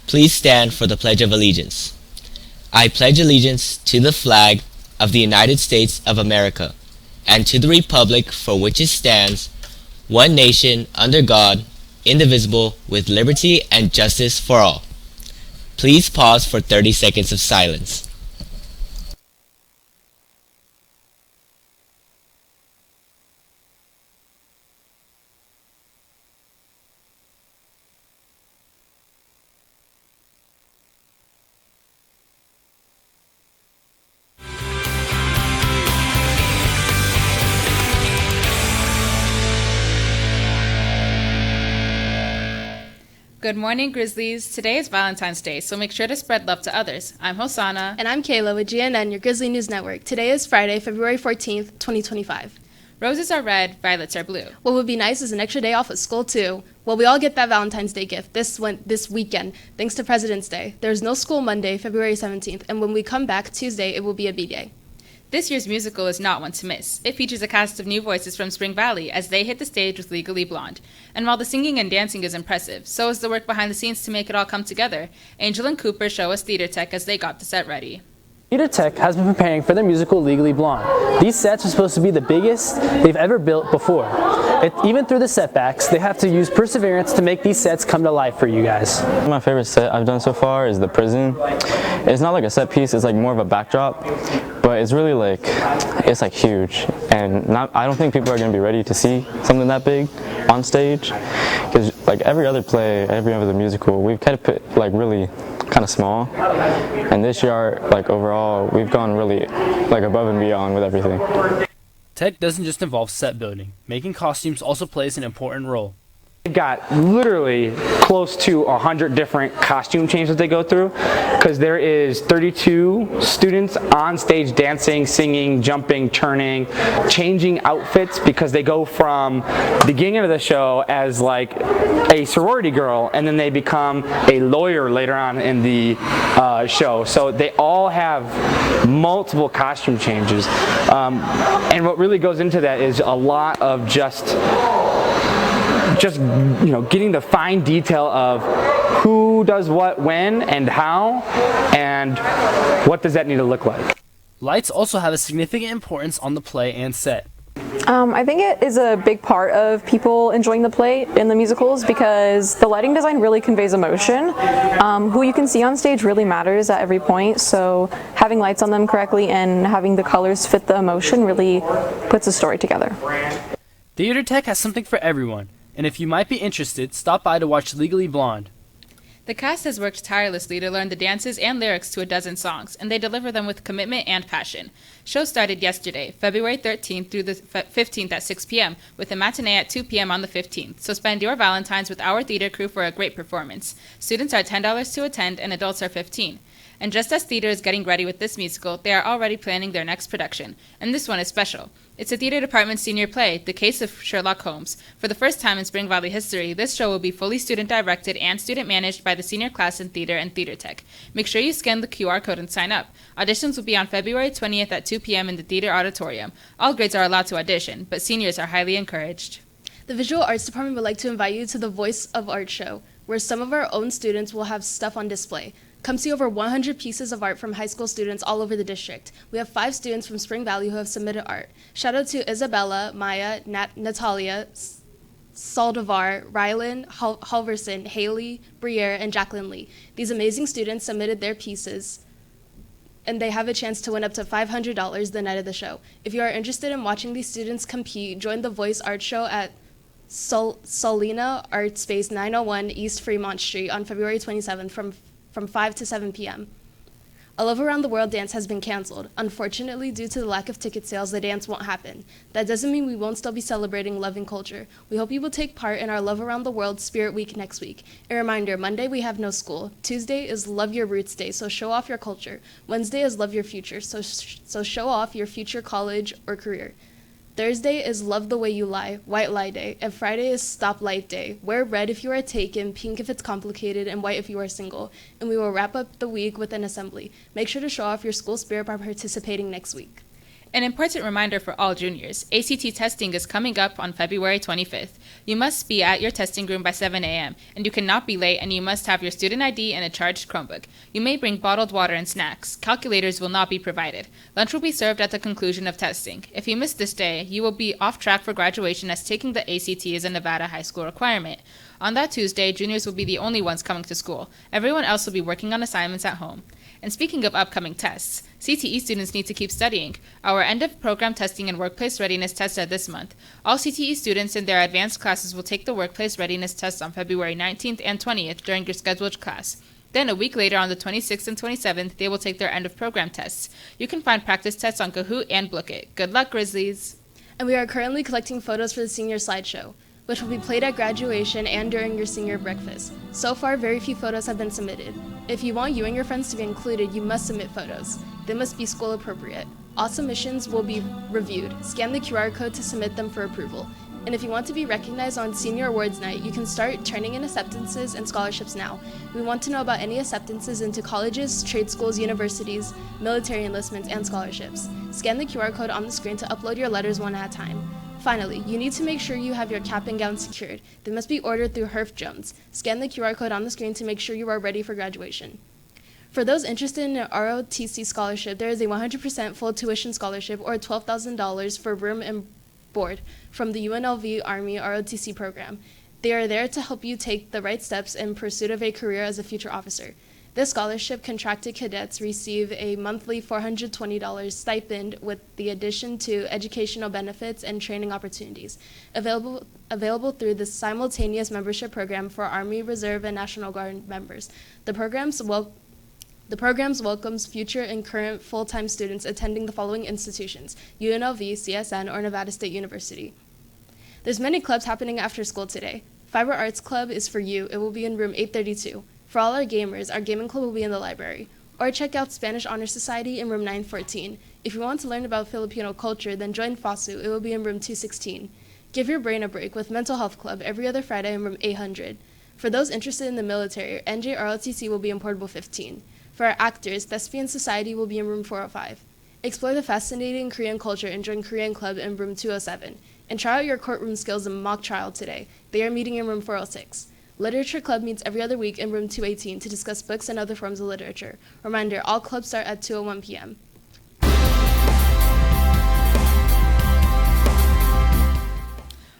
Please stand for the Pledge of Allegiance. I pledge allegiance to the flag of the United States of America and to the republic for which it stands, one nation under God, indivisible, with liberty and justice for all. Please pause for 30 seconds of silence. Good morning, Grizzlies. Today is Valentine's Day, so make sure to spread love to others. I'm Hosanna. And I'm Kayla with GNN, your Grizzly News Network. Today is Friday, February 14th, 2025. Roses are red, violets are blue. What would be nice is an extra day off of school, too. Well, we all get that Valentine's Day gift this weekend, thanks to President's Day. There's no school Monday, February 17th, and when we come back Tuesday, it will be a B-Day. This year's musical is not one to miss. It features a cast of new voices from Spring Valley as they hit the stage with Legally Blonde. And while the singing and dancing is impressive, so is the work behind the scenes to make it all come together. Angel and Cooper show us theater tech as they got the set ready. Theater Tech has been preparing for their musical Legally Blonde. These sets are supposed to be the biggest they've ever built before. Even through the setbacks, they have to use perseverance to make these sets come to life for you guys. My favorite set I've done so far is the prison. It's not like a set piece, it's like more of a backdrop, but it's really it's huge. And I don't think people are going to be ready to see something that big on stage, because like every other play, every other musical, we've kept it really kind of small, and this year overall we've gone really above and beyond with everything. Tech doesn't just involve set building. Making costumes also plays an important role. They've got literally close to 100 different costume changes they go through, because there is 32 students on stage dancing, singing, jumping, turning, changing outfits, because they go from the beginning of the show as a sorority girl, and then they become a lawyer later on in the show. So they all have multiple costume changes, and what really goes into that is a lot of just getting the fine detail of who does what, when, and how, and what does that need to look like. Lights also have a significant importance on the play and set. I think it is a big part of people enjoying the play in the musicals, because the lighting design really conveys emotion. Who you can see on stage really matters at every point, so having lights on them correctly and having the colors fit the emotion really puts a story together. Theater Tech has something for everyone, and if you might be interested, stop by to watch Legally Blonde. The cast has worked tirelessly to learn the dances and lyrics to a dozen songs, and they deliver them with commitment and passion. Show started yesterday, February 13th through the 15th at 6 p.m., with a matinee at 2 p.m. on the 15th, so spend your Valentines with our theater crew for a great performance. Students are $10 to attend, and adults are $15. And just as theater is getting ready with this musical, they are already planning their next production, and this one is special. It's a theater department senior play, The Case of Sherlock Holmes. For the first time in Spring Valley history, this show will be fully student-directed and student-managed by the senior class in theater and theater tech. Make sure you scan the QR code and sign up. Auditions will be on February 20th at 2 p.m. in the theater auditorium. All grades are allowed to audition, but seniors are highly encouraged. The Visual Arts Department would like to invite you to the Voice of Art show, where some of our own students will have stuff on display. Come see over 100 pieces of art from high school students all over the district. We have 5 students from Spring Valley who have submitted art. Shout out to Isabella, Maya, Natalia, Saldivar, Rylan, Halverson, Haley, Briere, and Jacqueline Lee. These amazing students submitted their pieces, and they have a chance to win up to $500 the night of the show. If you are interested in watching these students compete, join the Voice Art Show at Salina Art Space 901 East Fremont Street on February 27th from 5 to 7 p.m. A Love Around the World dance has been canceled. Unfortunately, due to the lack of ticket sales, the dance won't happen. That doesn't mean we won't still be celebrating love and culture. We hope you will take part in our Love Around the World Spirit Week next week. A reminder, Monday we have no school. Tuesday is Love Your Roots Day, so show off your culture. Wednesday is Love Your Future, so show off your future college or career. Thursday is Love the Way You Lie, White Lie Day, and Friday is Stop Life Day. Wear red if you are taken, pink if it's complicated, and white if you are single. And we will wrap up the week with an assembly. Make sure to show off your school spirit by participating next week. An important reminder for all juniors, ACT testing is coming up on February 25th. You must be at your testing room by 7 a.m., and you cannot be late, and you must have your student ID and a charged Chromebook. You may bring bottled water and snacks. Calculators will not be provided. Lunch will be served at the conclusion of testing. If you miss this day, you will be off track for graduation, as taking the ACT is a Nevada high school requirement. On that Tuesday, juniors will be the only ones coming to school. Everyone else will be working on assignments at home. And speaking of upcoming tests, CTE students need to keep studying. Our end-of-program testing and workplace readiness test are this month. All CTE students in their advanced classes will take the workplace readiness test on February 19th and 20th during your scheduled class. Then, a week later, on the 26th and 27th, they will take their end-of-program tests. You can find practice tests on Kahoot and Book It. Good luck, Grizzlies! And we are currently collecting photos for the senior slideshow, which will be played at graduation and during your senior breakfast. So far, very few photos have been submitted. If you want you and your friends to be included, you must submit photos. They must be school appropriate. All submissions will be reviewed. Scan the QR code to submit them for approval. And if you want to be recognized on Senior Awards Night, you can start turning in acceptances and scholarships now. We want to know about any acceptances into colleges, trade schools, universities, military enlistments, and scholarships. Scan the QR code on the screen to upload your letters one at a time. Finally, you need to make sure you have your cap and gown secured. They must be ordered through Herf Jones. Scan the QR code on the screen to make sure you are ready for graduation. For those interested in an ROTC scholarship, there is a 100% full tuition scholarship or $12,000 for room and board from the UNLV Army ROTC program. They are there to help you take the right steps in pursuit of a career as a future officer. This scholarship contracted cadets receive a monthly $420 stipend with the addition to educational benefits and training opportunities, available through the simultaneous membership program for Army, Reserve, and National Guard members. The programs welcomes future and current full-time students attending the following institutions: UNLV, CSN, or Nevada State University. There's many clubs happening after school today. Fiber Arts Club is for you. It will be in room 832. For all our gamers, our gaming club will be in the library. Or check out Spanish Honor Society in room 914. If you want to learn about Filipino culture, then join FOSU. It will be in room 216. Give your brain a break with Mental Health Club every other Friday in room 800. For those interested in the military, NJROTC will be in portable 15. For our actors, Thespian Society will be in room 405. Explore the fascinating Korean culture and join Korean Club in room 207. And try out your courtroom skills in mock trial today. They are meeting in room 406. Literature Club meets every other week in room 218 to discuss books and other forms of literature. Reminder, all clubs start at 2:01 p.m.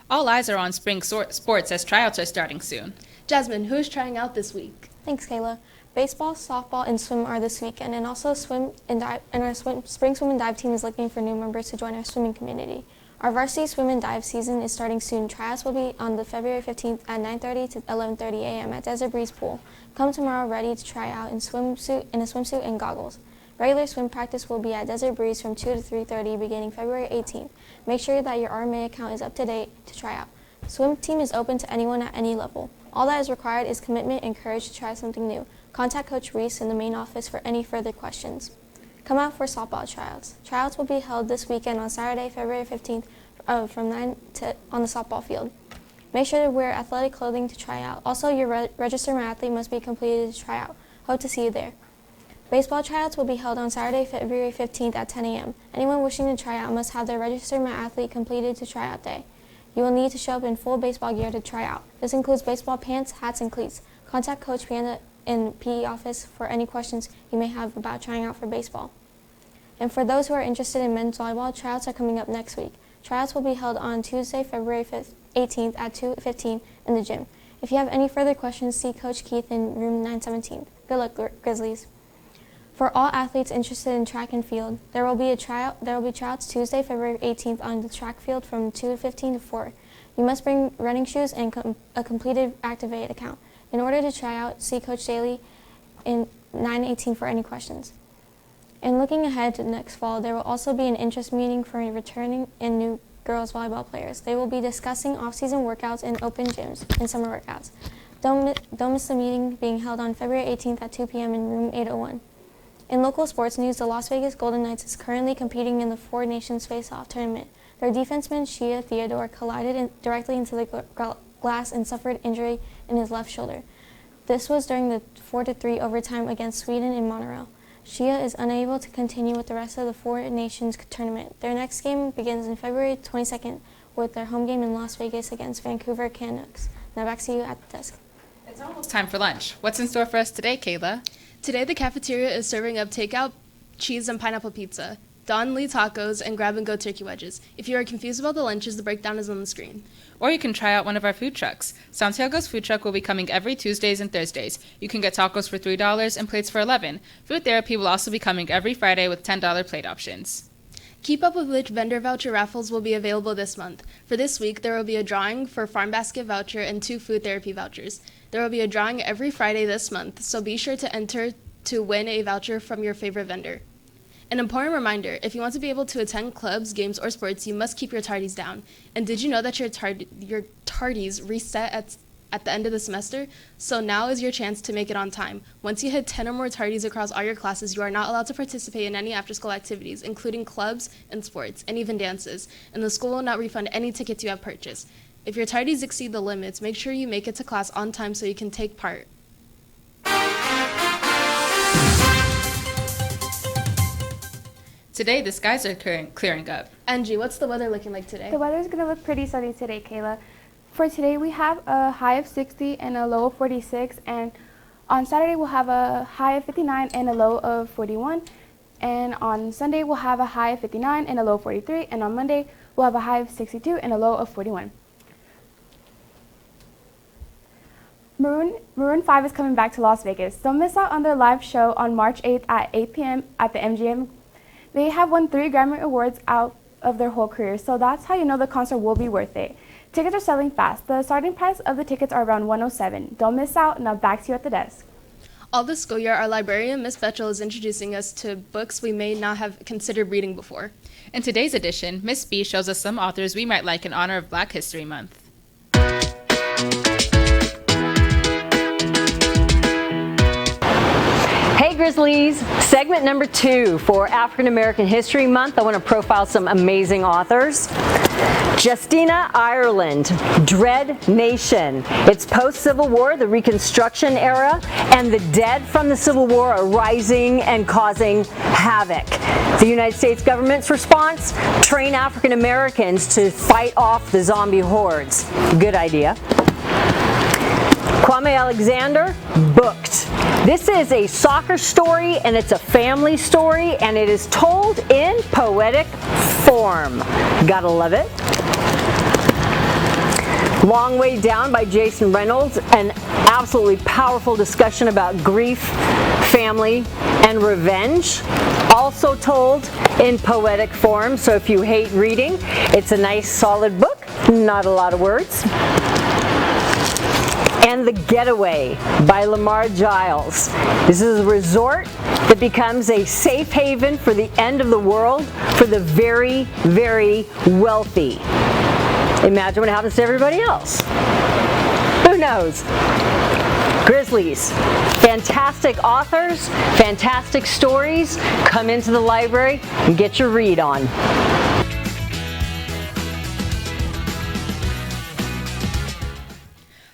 All eyes are on spring sports as tryouts are starting soon. Jasmine, who is trying out this week? Thanks, Kayla. Baseball, softball, and swim are this weekend, and also swim and dive. And our spring swim and dive team is looking for new members to join our swimming community. Our varsity swim and dive season is starting soon. Tryouts will be on the February 15th at 9:30 to 11:30 a.m. at Desert Breeze Pool. Come tomorrow ready to try out in a swimsuit and goggles. Regular swim practice will be at Desert Breeze from 2 to 3:30 beginning February 18th. Make sure that your RMA account is up to date to try out. Swim team is open to anyone at any level. All that is required is commitment and courage to try something new. Contact Coach Reese in the main office for any further questions. Come out for softball tryouts. Tryouts will be held this weekend on Saturday, February 15th from 9 to on the softball field. Make sure to wear athletic clothing to try out. Also, your register my athlete must be completed to try out. Hope to see you there. Baseball tryouts will be held on Saturday, February 15th at 10 a.m. Anyone wishing to try out must have their register my athlete completed to tryout day. You will need to show up in full baseball gear to try out. This includes baseball pants, hats, and cleats. Contact Coach Panda in PE office for any questions you may have about trying out for baseball. And for those who are interested in men's volleyball, tryouts are coming up next week. Tryouts will be held on Tuesday, February 18th at 2:15 in the gym. If you have any further questions, see Coach Keith in room 917. Good luck, Grizzlies. For all athletes interested in track and field, there will be tryouts Tuesday, February 18th on the track field from 2:15 to 4. You must bring running shoes and a completed Activate account. In order to try out, see Coach Daly in 918 for any questions. And looking ahead to next fall, there will also be an interest meeting for returning and new girls volleyball players. They will be discussing off-season workouts and open gyms and summer workouts. Don't miss the meeting being held on February 18th at 2 p.m. in room 801. In local sports news, the Las Vegas Golden Knights is currently competing in the Four Nations Face-Off tournament. Their defenseman, Shea Theodore, collided directly into the glass and suffered injury in his left shoulder. This was during the 4-3 overtime against Sweden in Montreal. Shia is unable to continue with the rest of the Four Nations tournament. Their next game begins on February 22nd with their home game in Las Vegas against Vancouver Canucks. Now back to you at the desk. It's almost time for lunch. What's in store for us today, Kayla? Today, the cafeteria is serving up takeout cheese and pineapple pizza, Don Lee tacos, and grab-and-go turkey wedges. If you are confused about the lunches, the breakdown is on the screen. Or you can try out one of our food trucks. Santiago's food truck will be coming every Tuesdays and Thursdays. You can get tacos for $3 and plates for $11. Food therapy will also be coming every Friday with $10 plate options. Keep up with which vendor voucher raffles will be available this month. For this week, there will be a drawing for Farm Basket voucher and 2 food therapy vouchers. There will be a drawing every Friday this month, so be sure to enter to win a voucher from your favorite vendor. An important reminder, if you want to be able to attend clubs, games, or sports, you must keep your tardies down. And did you know that your tardies reset at the end of the semester? So now is your chance to make it on time. Once you hit 10 or more tardies across all your classes, you are not allowed to participate in any after-school activities, including clubs and sports, and even dances, and the school will not refund any tickets you have purchased. If your tardies exceed the limits, make sure you make it to class on time so you can take part. Today, the skies are clearing up. Angie, what's the weather looking like today? The weather is going to look pretty sunny today, Kayla. For today, we have a high of 60 and a low of 46. And on Saturday, we'll have a high of 59 and a low of 41. And on Sunday, we'll have a high of 59 and a low of 43. And on Monday, we'll have a high of 62 and a low of 41. Maroon 5 is coming back to Las Vegas. Don't miss out on their live show on March 8th at 8 p.m. at the MGM. They have won 3 Grammy Awards out of their whole career, so that's how you know the concert will be worth it. Tickets are selling fast. The starting price of the tickets are around $107. Don't miss out. Now back to you at the desk. All this school year, our librarian, Miss Fetchel, is introducing us to books we may not have considered reading before. In today's edition, Miss B shows us some authors we might like in honor of Black History Month. Hey Grizzlies! Segment number 2 for African American History Month. I want to profile some amazing authors. Justina Ireland, Dread Nation. It's post-Civil War, the Reconstruction era, and the dead from the Civil War are rising and causing havoc. The United States government's response? Train African Americans to fight off the zombie hordes. Good idea. Kwame Alexander, Booked. This is a soccer story and it's a family story and it is told in poetic form. Gotta love it. Long Way Down by Jason Reynolds, an absolutely powerful discussion about grief, family, and revenge. Also told in poetic form, so if you hate reading, it's a nice solid book, not a lot of words. And The Getaway by Lamar Giles. This is a resort that becomes a safe haven for the end of the world for the very, very wealthy. Imagine what happens to everybody else. Who knows? Grizzlies, fantastic authors, fantastic stories. Come into the library and get your read on.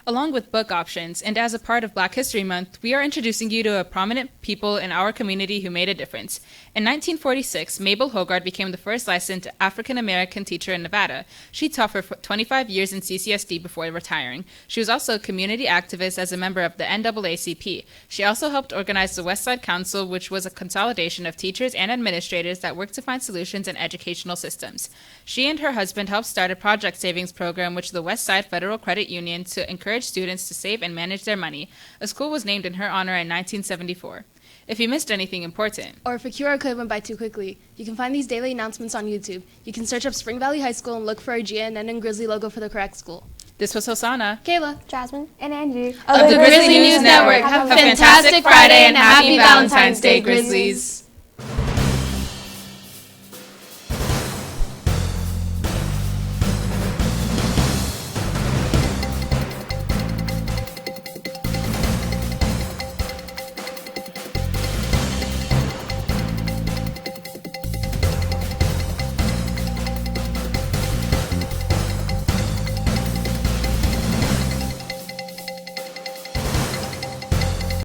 Along with book options, and as a part of Black History Month, we are introducing you to a prominent people in our community who made a difference. In 1946, Mabel Hogarth became the first licensed African-American teacher in Nevada. She taught for 25 years in CCSD before retiring. She was also a community activist as a member of the NAACP. She also helped organize the West Side Council, which was a consolidation of teachers and administrators that worked to find solutions in educational systems. She and her husband helped start a project savings program, which the West Side Federal Credit Union, to encourage students to save and manage their money. A school was named in her honor in 1974. If you missed anything important, or if a QR code went by too quickly, you can find these daily announcements on YouTube. You can search up Spring Valley High School and look for our GNN and Grizzly logo for the correct school. This was Hosanna, Kayla, Jasmine, and Angie of the Grizzly News Network. Have a fantastic Friday and happy Valentine's Day, Grizzlies.